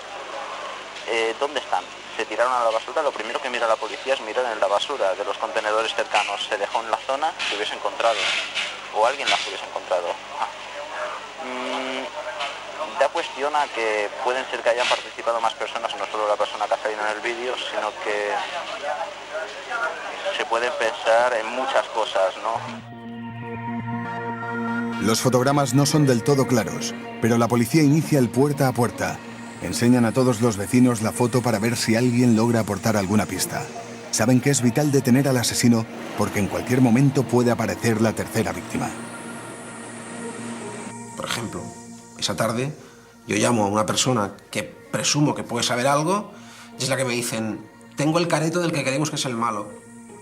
¿Dónde están? Se tiraron a la basura. Lo primero que mira la policía es mirar en la basura de los contenedores cercanos. Se dejó en la zona, se hubiese encontrado, o alguien las hubiese encontrado. Da cuestión a que pueden ser que hayan participado más personas, no solo la persona que ha salido en el vídeo, sino que se puede pensar en muchas cosas, ¿no? Los fotogramas no son del todo claros, pero la policía inicia el puerta a puerta. Enseñan a todos los vecinos la foto para ver si alguien logra aportar alguna pista. Saben que es vital detener al asesino porque en cualquier momento puede aparecer la tercera víctima. Por ejemplo, esa tarde yo llamo a una persona que presumo que puede saber algo y es la que me dicen: tengo el careto del que creemos que es el malo.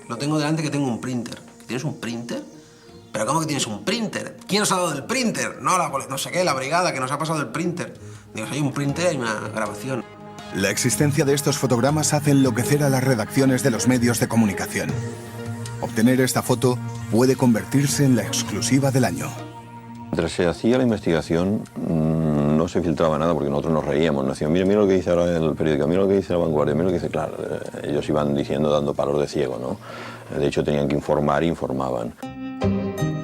Lo tengo delante, que tengo un printer. ¿Tienes un printer? ¿Pero cómo que tienes un printer? ¿Quién nos ha dado el printer? No, no sé qué, la brigada que nos ha pasado el printer. Digo, si hay un printer, hay una grabación. La existencia de estos fotogramas hace enloquecer a las redacciones de los medios de comunicación. Obtener esta foto puede convertirse en la exclusiva del año. Mientras se hacía la investigación no se filtraba nada porque nosotros nos reíamos. Nos decían, mira lo que dice ahora el periódico, mira lo que dice La Vanguardia, mira lo que dice... Claro, ellos iban diciendo, dando palos de ciego, ¿no? De hecho, tenían que informar e informaban.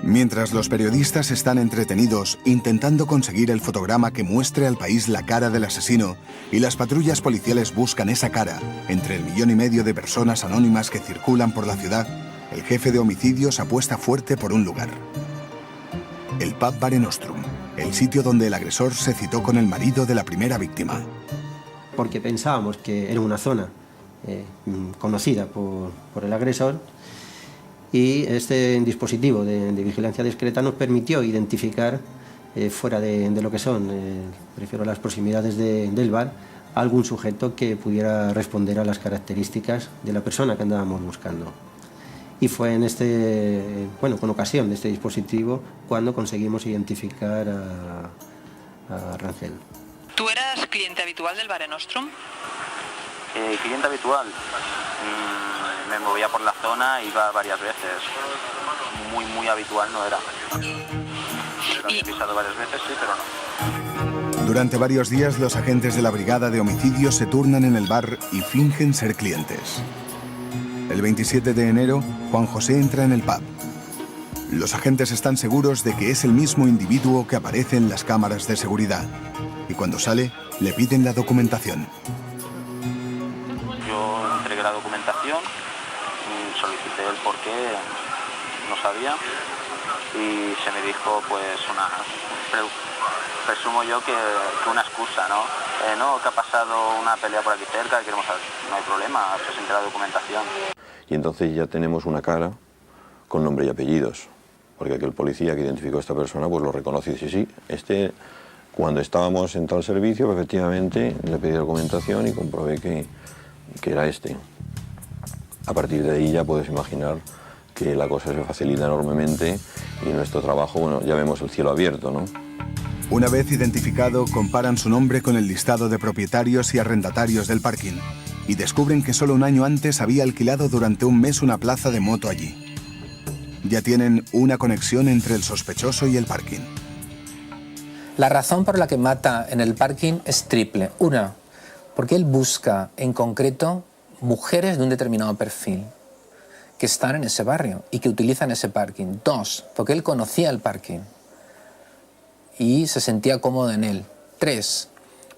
Mientras los periodistas están entretenidos intentando conseguir el fotograma que muestre al país la cara del asesino y las patrullas policiales buscan esa cara entre el 1,5 millones de personas anónimas que circulan por la ciudad, el jefe de homicidios apuesta fuerte por un lugar. El pub Mare Nostrum, el sitio donde el agresor se citó con el marido de la primera víctima. Porque pensábamos que era una zona conocida por el agresor, y este dispositivo de vigilancia discreta nos permitió identificar fuera de lo que son, prefiero las proximidades del bar, algún sujeto que pudiera responder a las características de la persona que andábamos buscando. Y fue con ocasión de este dispositivo cuando conseguimos identificar a Rangel. ¿Tú eras cliente habitual del Mare Nostrum? Cliente habitual. Me movía por la zona, iba varias veces. Muy habitual no era. Lo había pisado varias veces, sí, pero no. Durante varios días los agentes de la brigada de homicidios se turnan en el bar y fingen ser clientes. El 27 de enero, Juan José entra en el pub. Los agentes están seguros de que es el mismo individuo que aparece en las cámaras de seguridad. Y cuando sale, le piden la documentación. Yo entregué la documentación, solicité el por qué, no sabía, y se me dijo, pues, presumo yo que una excusa, ¿no? No, que ha pasado una pelea por aquí cerca, queremos saber. No hay problema, presenté la documentación. Y entonces ya tenemos una cara con nombre y apellidos. porque aquel policía que identificó a esta persona pues lo reconoce y dice, sí, cuando estábamos en tal servicio, pues, efectivamente le pedí documentación y comprobé que era este. A partir de ahí ya puedes imaginar que la cosa se facilita enormemente y nuestro trabajo, bueno, ya vemos el cielo abierto, ¿no? Una vez identificado, comparan su nombre con el listado de propietarios y arrendatarios del parking y descubren que solo un año antes había alquilado durante un mes una plaza de moto allí. Ya tienen una conexión entre el sospechoso y el parking. La razón por la que mata en el parking es triple. Una, porque él busca en concreto mujeres de un determinado perfil que están en ese barrio y que utilizan ese parking. Dos, porque él conocía el parking y se sentía cómodo en él. Tres,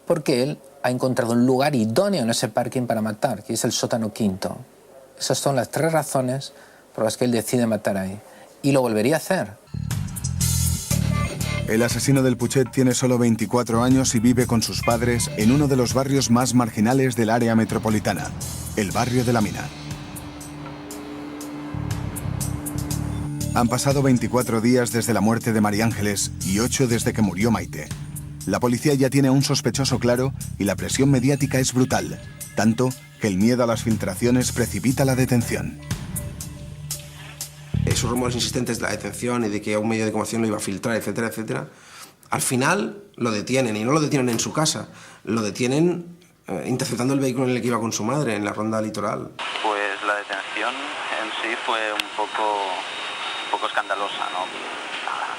porque él ha encontrado un lugar idóneo en ese parking para matar, que es el sótano quinto. Esas son las 3 razones por las que él decide matar ahí. Y lo volvería a hacer. El asesino del Putxet tiene solo 24 años y vive con sus padres en uno de los barrios más marginales del área metropolitana, el barrio de la Mina. Han pasado 24 días desde la muerte de María Ángeles y 8 desde que murió Maite. La policía ya tiene un sospechoso claro y la presión mediática es brutal, tanto que el miedo a las filtraciones precipita la detención. Esos rumores insistentes de la detención y de que un medio de comunicación lo iba a filtrar, etcétera, etcétera, al final lo detienen, y no lo detienen en su casa, lo detienen interceptando el vehículo en el que iba con su madre, en la ronda litoral. Pues la detención en sí fue un poco escandalosa, ¿no?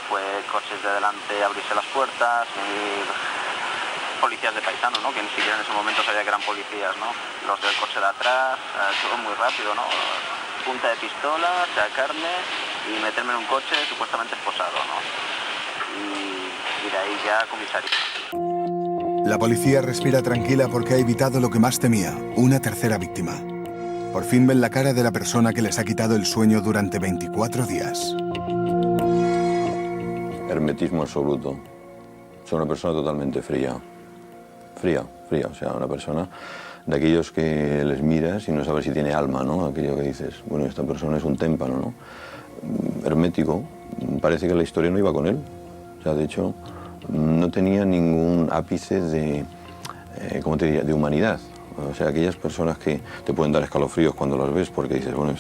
Fue coches de delante abrirse las puertas, y policías de paisano, ¿no? Que ni siquiera en ese momento sabía que eran policías, ¿no? Los del coche de atrás, todo muy rápido, ¿no? Punta de pistola, sacarme y meterme en un coche supuestamente esposado, ¿no? Y de ahí ya comisaría. La policía respira tranquila porque ha evitado lo que más temía, una tercera víctima. Por fin ven la cara de la persona que les ha quitado el sueño durante 24 días. Hermetismo absoluto. Es una persona totalmente fría. Fría, o sea, una persona de aquellos que les miras y no sabes si tiene alma, ¿no? Aquello que dices, bueno, esta persona es un témpano, ¿no? Hermético, parece que la historia no iba con él. O sea, de hecho, no tenía ningún ápice de, ¿cómo te diría?, de humanidad. O sea, aquellas personas que te pueden dar escalofríos cuando las ves porque dices, bueno,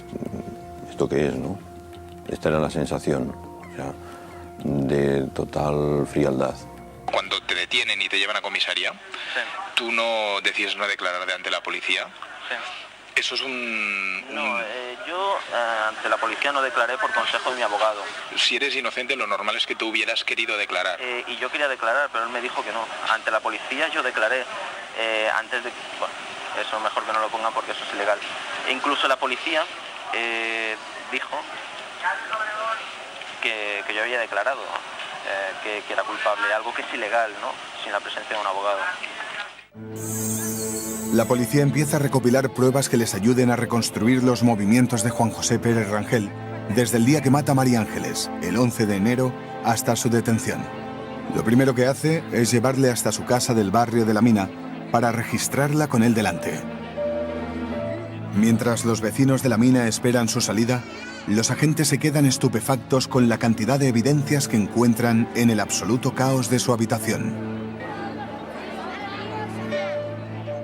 ¿esto qué es, no? Esta era la sensación, o sea, de total frialdad. Cuando te detienen y te llevan a comisaría, sí, tú no decides no declarar ante la policía. Sí. Eso es un... No, yo ante la policía no declaré por consejo de mi abogado. Si eres inocente, lo normal es que tú hubieras querido declarar. Y yo quería declarar, pero él me dijo que no. Ante la policía yo declaré antes de... Bueno, eso mejor que no lo pongan porque eso es ilegal. E incluso la policía dijo que yo había declarado que era culpable, algo que es ilegal, ¿no? Sin la presencia de un abogado. La policía empieza a recopilar pruebas que les ayuden a reconstruir los movimientos de Juan José Pérez Rangel desde el día que mata a María Ángeles, el 11 de enero, hasta su detención. Lo primero que hace es llevarle hasta su casa del barrio de la Mina para registrarla con él delante. Mientras los vecinos de la Mina esperan su salida, los agentes se quedan estupefactos con la cantidad de evidencias que encuentran en el absoluto caos de su habitación.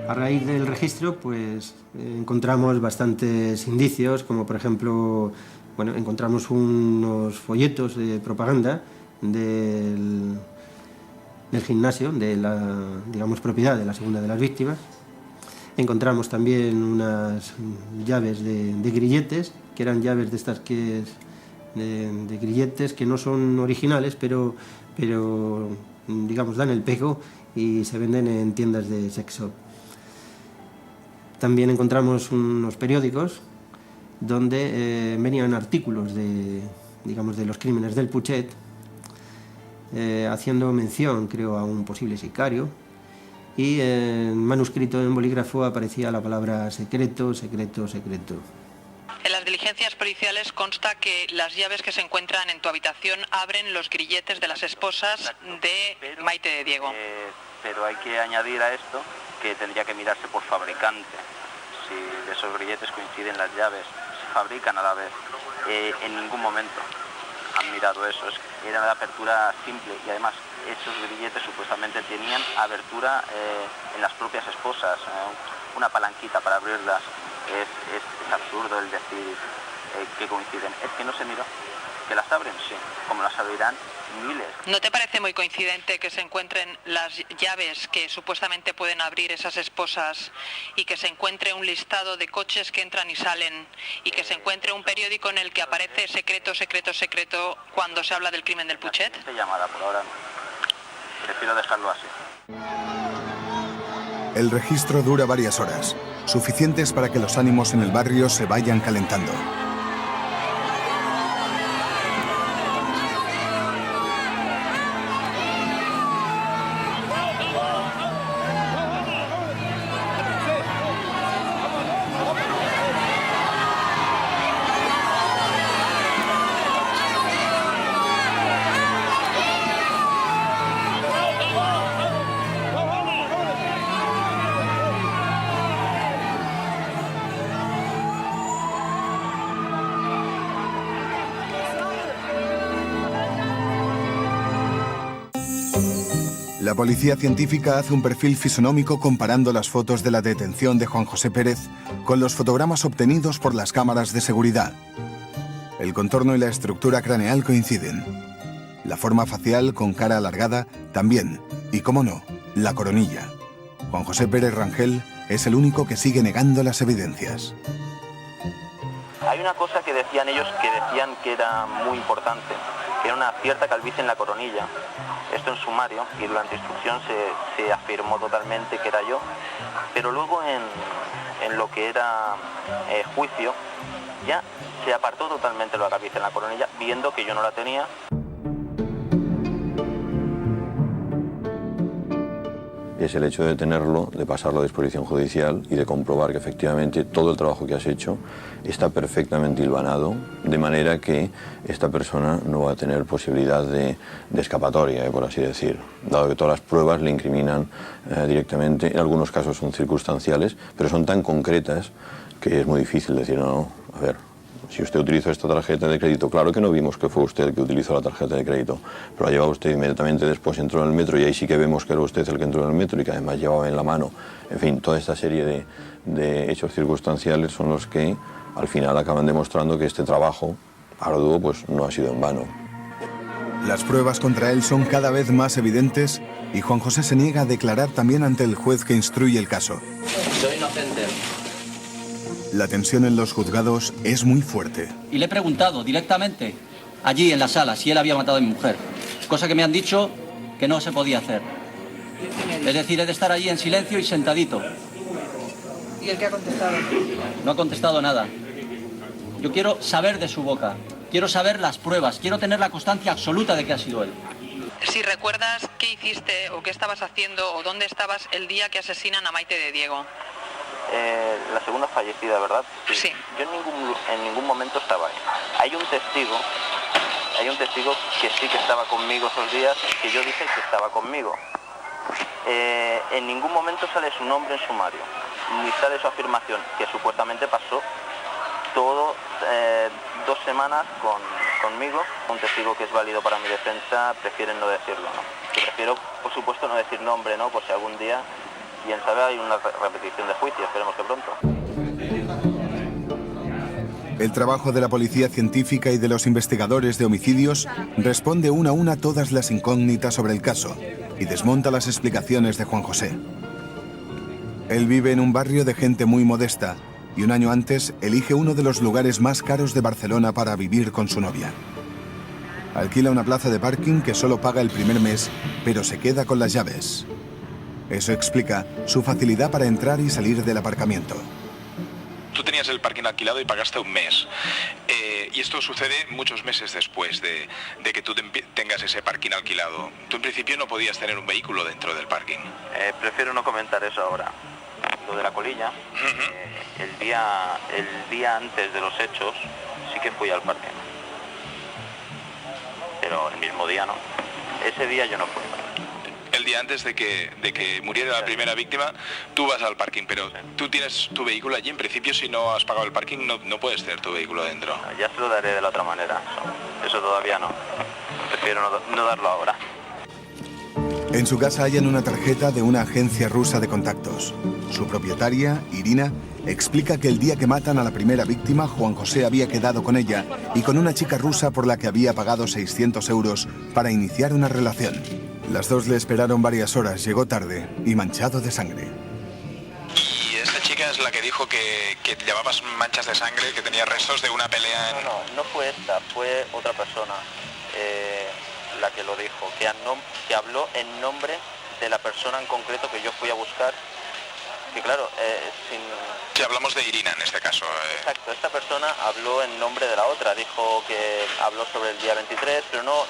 A raíz del registro, pues encontramos bastantes indicios, como por ejemplo, bueno, encontramos unos folletos de propaganda del gimnasio, de la, digamos, propiedad de la segunda de las víctimas. Encontramos también unas llaves de grilletes, que eran llaves de estas que de grilletes que no son originales, pero digamos dan el pego y se venden en tiendas de sex shop. También encontramos unos periódicos donde venían artículos de los crímenes del Putxet, haciendo mención, creo, a un posible sicario, y en manuscrito en bolígrafo aparecía la palabra secreto, secreto, secreto. En las diligencias policiales consta que las llaves que se encuentran en tu habitación abren los grilletes de las esposas de Maite de Diego. Pero hay que añadir a esto que tendría que mirarse por fabricante. Si de esos grilletes coinciden las llaves, se fabrican a la vez. En ningún momento han mirado eso. Era de apertura simple y además esos grilletes supuestamente tenían abertura en las propias esposas, una palanquita para abrirlas. Es absurdo el decir que coinciden. Es que no se miró. ¿Que las abren? Sí. Como las abrirán miles. ¿No te parece muy coincidente que se encuentren las llaves que supuestamente pueden abrir esas esposas y que se encuentre un listado de coches que entran y salen y que se encuentre un periódico en el que aparece secreto, secreto, secreto cuando se habla del crimen del Puchet? Esta llamada por ahora no. Prefiero dejarlo así. El registro dura varias horas, suficientes para que los ánimos en el barrio se vayan calentando. La policía científica hace un perfil fisonómico comparando las fotos de la detención de Juan José Pérez con los fotogramas obtenidos por las cámaras de seguridad. El contorno y la estructura craneal coinciden. La forma facial con cara alargada también. Y, cómo no, la coronilla. Juan José Pérez Rangel es el único que sigue negando las evidencias. Hay una cosa que decían ellos que era muy importante, que era una cierta calvicie en la coronilla. Esto en sumario, y durante instrucción se afirmó totalmente que era yo, pero luego en lo que era juicio ya se apartó totalmente la calvicie en la coronilla, viendo que yo no la tenía. Es el hecho de tenerlo, de pasarlo a disposición judicial y de comprobar que efectivamente todo el trabajo que has hecho está perfectamente hilvanado, de manera que esta persona no va a tener posibilidad de escapatoria, por así decir, dado que todas las pruebas le incriminan directamente. En algunos casos son circunstanciales, pero son tan concretas que es muy difícil decir, no, a ver, si usted utilizó esta tarjeta de crédito, claro que no vimos que fue usted el que utilizó la tarjeta de crédito, pero la llevaba usted inmediatamente después, entró en el metro y ahí sí que vemos que era usted el que entró en el metro y que además llevaba en la mano. En fin, toda esta serie de hechos circunstanciales son los que al final acaban demostrando que este trabajo arduo pues no ha sido en vano. Las pruebas contra él son cada vez más evidentes y Juan José se niega a declarar también ante el juez que instruye el caso. Soy inocente. La tensión en los juzgados es muy fuerte. Y le he preguntado directamente, allí en la sala, si él había matado a mi mujer. Cosa que me han dicho que no se podía hacer. Es decir, he de estar allí en silencio y sentadito. ¿Y el que ha contestado? No ha contestado nada. Yo quiero saber de su boca. Quiero saber las pruebas. Quiero tener la constancia absoluta de que ha sido él. Si recuerdas qué hiciste o qué estabas haciendo o dónde estabas el día que asesinan a Maite de Diego. La segunda fallecida, ¿verdad? Sí. Yo en ningún momento estaba ahí. Hay un testigo que sí que estaba conmigo esos días, que yo dije que estaba conmigo. En ningún momento sale su nombre en sumario, ni sale su afirmación, que supuestamente pasó todo 2 semanas conmigo. Un testigo que es válido para mi defensa, prefieren no decirlo, ¿no? Yo prefiero, por supuesto, no decir nombre, ¿no? Por si algún día, quién sabe, hay una repetición de juicio, esperemos que pronto. El trabajo de la policía científica y de los investigadores de homicidios responde una a una todas las incógnitas sobre el caso y desmonta las explicaciones de Juan José. Él vive en un barrio de gente muy modesta y un año antes elige uno de los lugares más caros de Barcelona para vivir con su novia. Alquila una plaza de parking que solo paga el primer mes, pero se queda con las llaves. Eso explica su facilidad para entrar y salir del aparcamiento. Tú tenías el parking alquilado y pagaste un mes. Y esto sucede muchos meses después de que tú tengas ese parking alquilado. Tú en principio no podías tener un vehículo dentro del parking. Prefiero no comentar eso ahora. Lo de la colilla, el día antes de los hechos sí que fui al parking. Pero el mismo día no. Ese día yo no fui. el día antes de que muriera la primera víctima, tú vas al parking, pero tú tienes tu vehículo allí. En principio, si no has pagado el parking, no puedes tener tu vehículo dentro. Ya se lo daré de la otra manera. Eso todavía no. Prefiero no darlo ahora. En su casa hallan una tarjeta de una agencia rusa de contactos. Su propietaria, Irina, explica que el día que matan a la primera víctima, Juan José había quedado con ella y con una chica rusa por la que había pagado 600 euros para iniciar una relación. Las dos le esperaron varias horas, llegó tarde y manchado de sangre. Y esta chica es la que dijo que llevabas manchas de sangre, que tenía restos de una pelea en... No fue esta, fue otra persona la que lo dijo, que habló en nombre de la persona en concreto que yo fui a buscar. Que claro, Si hablamos de Irina en este caso. Exacto, esta persona habló en nombre de la otra, dijo que habló sobre el día 23, pero no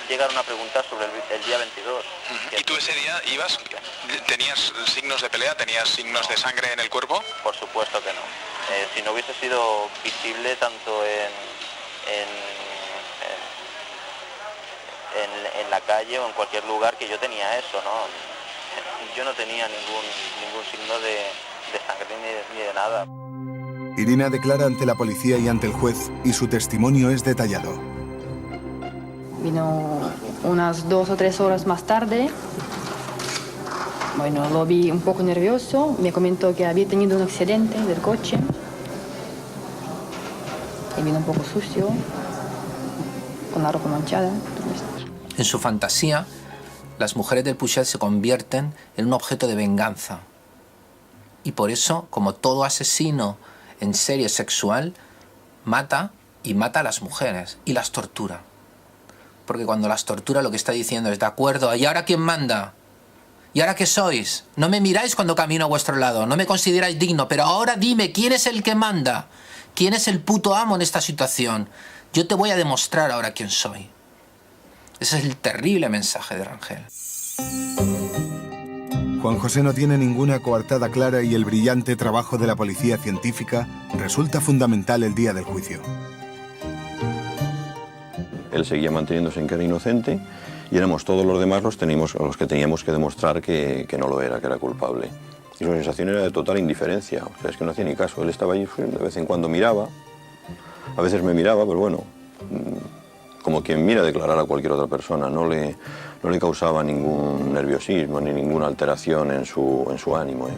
llegaron a preguntar sobre el día 22. ¿Y tú ese día ibas, tenías signos de pelea, tenías signos de sangre en el cuerpo? Por supuesto que no. Si no hubiese sido visible tanto en la calle o en cualquier lugar que yo tenía eso, ¿no? Yo no tenía ningún signo de sangre ni de nada. Irina declara ante la policía y ante el juez y su testimonio es detallado. Vino unas 2 o 3 horas más tarde. Bueno, lo vi un poco nervioso. Me comentó que había tenido un accidente del coche. Y vino un poco sucio, con la ropa manchada. En su fantasía, las mujeres del Puigcerdá se convierten en un objeto de venganza. Y por eso, como todo asesino en serie sexual, mata a las mujeres y las tortura. Porque cuando las tortura lo que está diciendo es, de acuerdo, ¿y ahora quién manda? ¿Y ahora qué sois? No me miráis cuando camino a vuestro lado, no me consideráis digno, pero ahora dime, ¿quién es el que manda? ¿Quién es el puto amo en esta situación? Yo te voy a demostrar ahora quién soy. Ese es el terrible mensaje de Rangel. Juan José no tiene ninguna coartada clara y el brillante trabajo de la policía científica resulta fundamental el día del juicio. Él seguía manteniéndose en que era inocente y éramos todos los demás los que teníamos que demostrar que no lo era, que era culpable. Y su sensación era de total indiferencia, o sea, es que no hacía ni caso. Él estaba allí, de vez en cuando miraba, a veces me miraba, pero bueno, como quien mira a declarar a cualquier otra persona, no le causaba ningún nerviosismo ni ninguna alteración en su ánimo.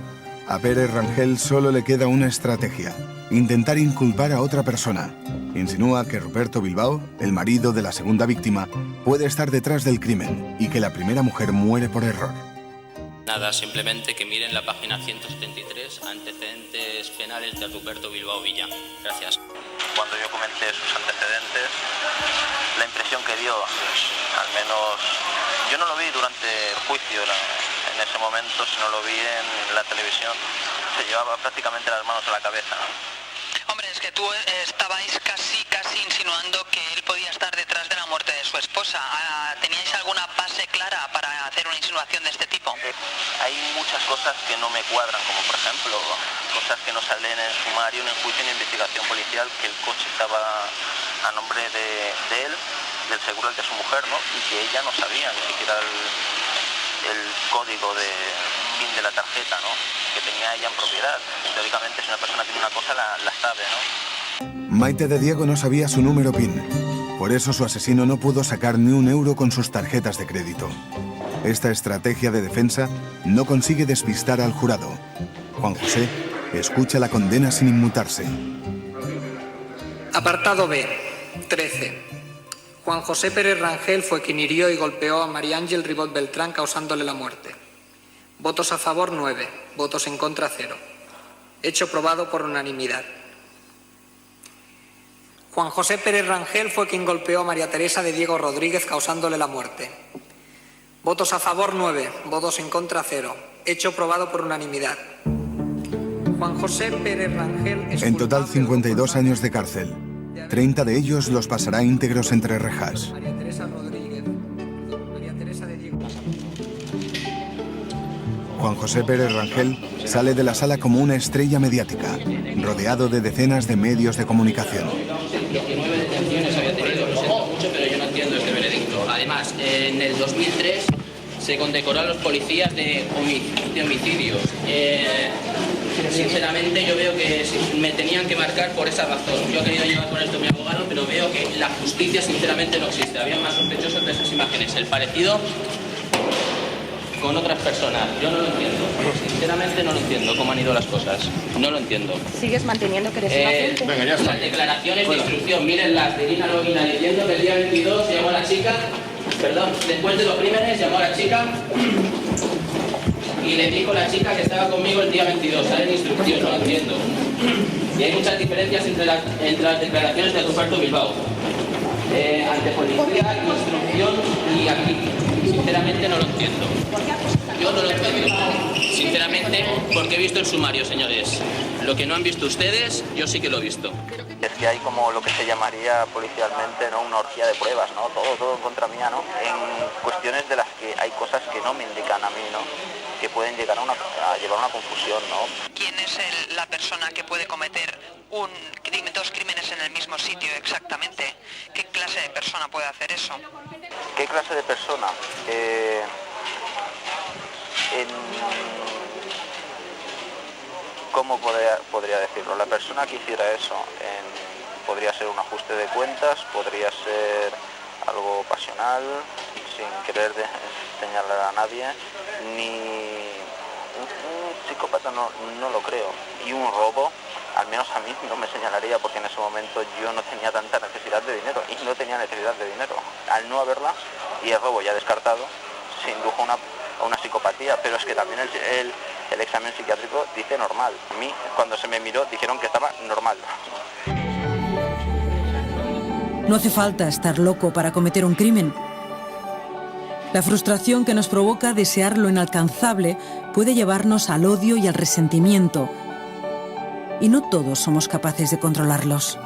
A Pérez Rangel solo le queda una estrategia: intentar inculpar a otra persona. Insinúa que Ruperto Bilbao, el marido de la segunda víctima, puede estar detrás del crimen y que la primera mujer muere por error. Nada, simplemente que miren la página 173, antecedentes penales de Ruperto Bilbao Villa. Gracias. Cuando yo comenté sus antecedentes, la impresión que dio, al menos yo no lo vi durante el juicio en ese momento, sino lo vi en la televisión, se llevaba prácticamente las manos a la cabeza. Hombre, es que tú estabais casi insinuando que él podía estar detrás de la muerte de su esposa. ¿Teníais alguna base clara para hacer una insinuación de este tipo? Hay muchas cosas que no me cuadran, como por ejemplo, cosas que no salen en sumario, ni en juicio, ni en investigación policial, que el coche estaba a nombre de él, del seguro de su mujer, ¿no? Y que ella no sabía ni siquiera el código de PIN de la tarjeta, ¿no? Que tenía ella en propiedad. Teóricamente, si una persona tiene una cosa, la sabe, ¿no? Maite de Diego no sabía su número PIN. Por eso su asesino no pudo sacar ni un euro con sus tarjetas de crédito. Esta estrategia de defensa no consigue despistar al jurado. Juan José escucha la condena sin inmutarse. Apartado B, 13. Juan José Pérez Rangel fue quien hirió y golpeó a María Ángel Ribot Beltrán causándole la muerte. Votos a favor 9, votos en contra 0. Hecho probado por unanimidad. Juan José Pérez Rangel fue quien golpeó a María Teresa de Diego Rodríguez causándole la muerte. Votos a favor 9, votos en contra 0. Hecho probado por unanimidad. Juan José Pérez Rangel es en total 52 años de cárcel. 30 de ellos los pasará íntegros entre rejas. María Teresa Rodríguez. María Teresa de Diego. Juan José Pérez Rangel sale de la sala como una estrella mediática, rodeado de decenas de medios de comunicación. 19 detenciones había tenido, lo siento mucho, pero yo no entiendo este veredicto. Además, en el 2003 Se condecoró a los policías de homicidios. Sinceramente yo veo que me tenían que marcar por esa razón. Yo he querido llevar con esto a mi abogado, pero veo que la justicia sinceramente no existe. Había más sospechosos de esas imágenes. El parecido con otras personas. Yo no lo entiendo. Sinceramente no lo entiendo cómo han ido las cosas. No lo entiendo. ¿Sigues manteniendo que eres inocente? Venga, ya está. Las declaraciones de instrucción, mírenlas, de Nina Logina diciendo que el día 22 llamó a la chica, perdón, después de los crímenes llamó a la chica y le dijo a la chica que estaba conmigo el día 22. Sale en instrucción, no lo entiendo. Y hay muchas diferencias entre las declaraciones de Ruperto Bilbao. Ante policía, instrucción y aquí. Sinceramente no lo entiendo. Yo no lo entiendo. Sinceramente, porque he visto el sumario, señores. Lo que no han visto ustedes, yo sí que lo he visto. Es que hay como lo que se llamaría policialmente, ¿no?, una orgía de pruebas, ¿no? Todo en contra mía, ¿no? En cuestiones de las que hay cosas que no me indican a mí, ¿no?, que pueden llegar a llevar a una confusión, ¿no? ¿Quién es la persona que puede cometer dos crímenes en el mismo sitio exactamente? ¿Qué clase de persona puede hacer eso? ¿Qué clase de persona? ¿Cómo podría decirlo? La persona que hiciera eso podría ser un ajuste de cuentas, podría ser algo pasional, sin querer señalar a nadie, ni un psicópata no lo creo. Y un robo, al menos a mí no me señalaría, porque en ese momento yo no tenía tanta necesidad de dinero, y no tenía necesidad de dinero. Al no haberla, y el robo ya descartado, se indujo a una psicopatía, pero es que también el examen psiquiátrico dice normal. A mí, cuando se me miró, dijeron que estaba normal. No hace falta estar loco para cometer un crimen. La frustración que nos provoca desear lo inalcanzable puede llevarnos al odio y al resentimiento. Y no todos somos capaces de controlarlos.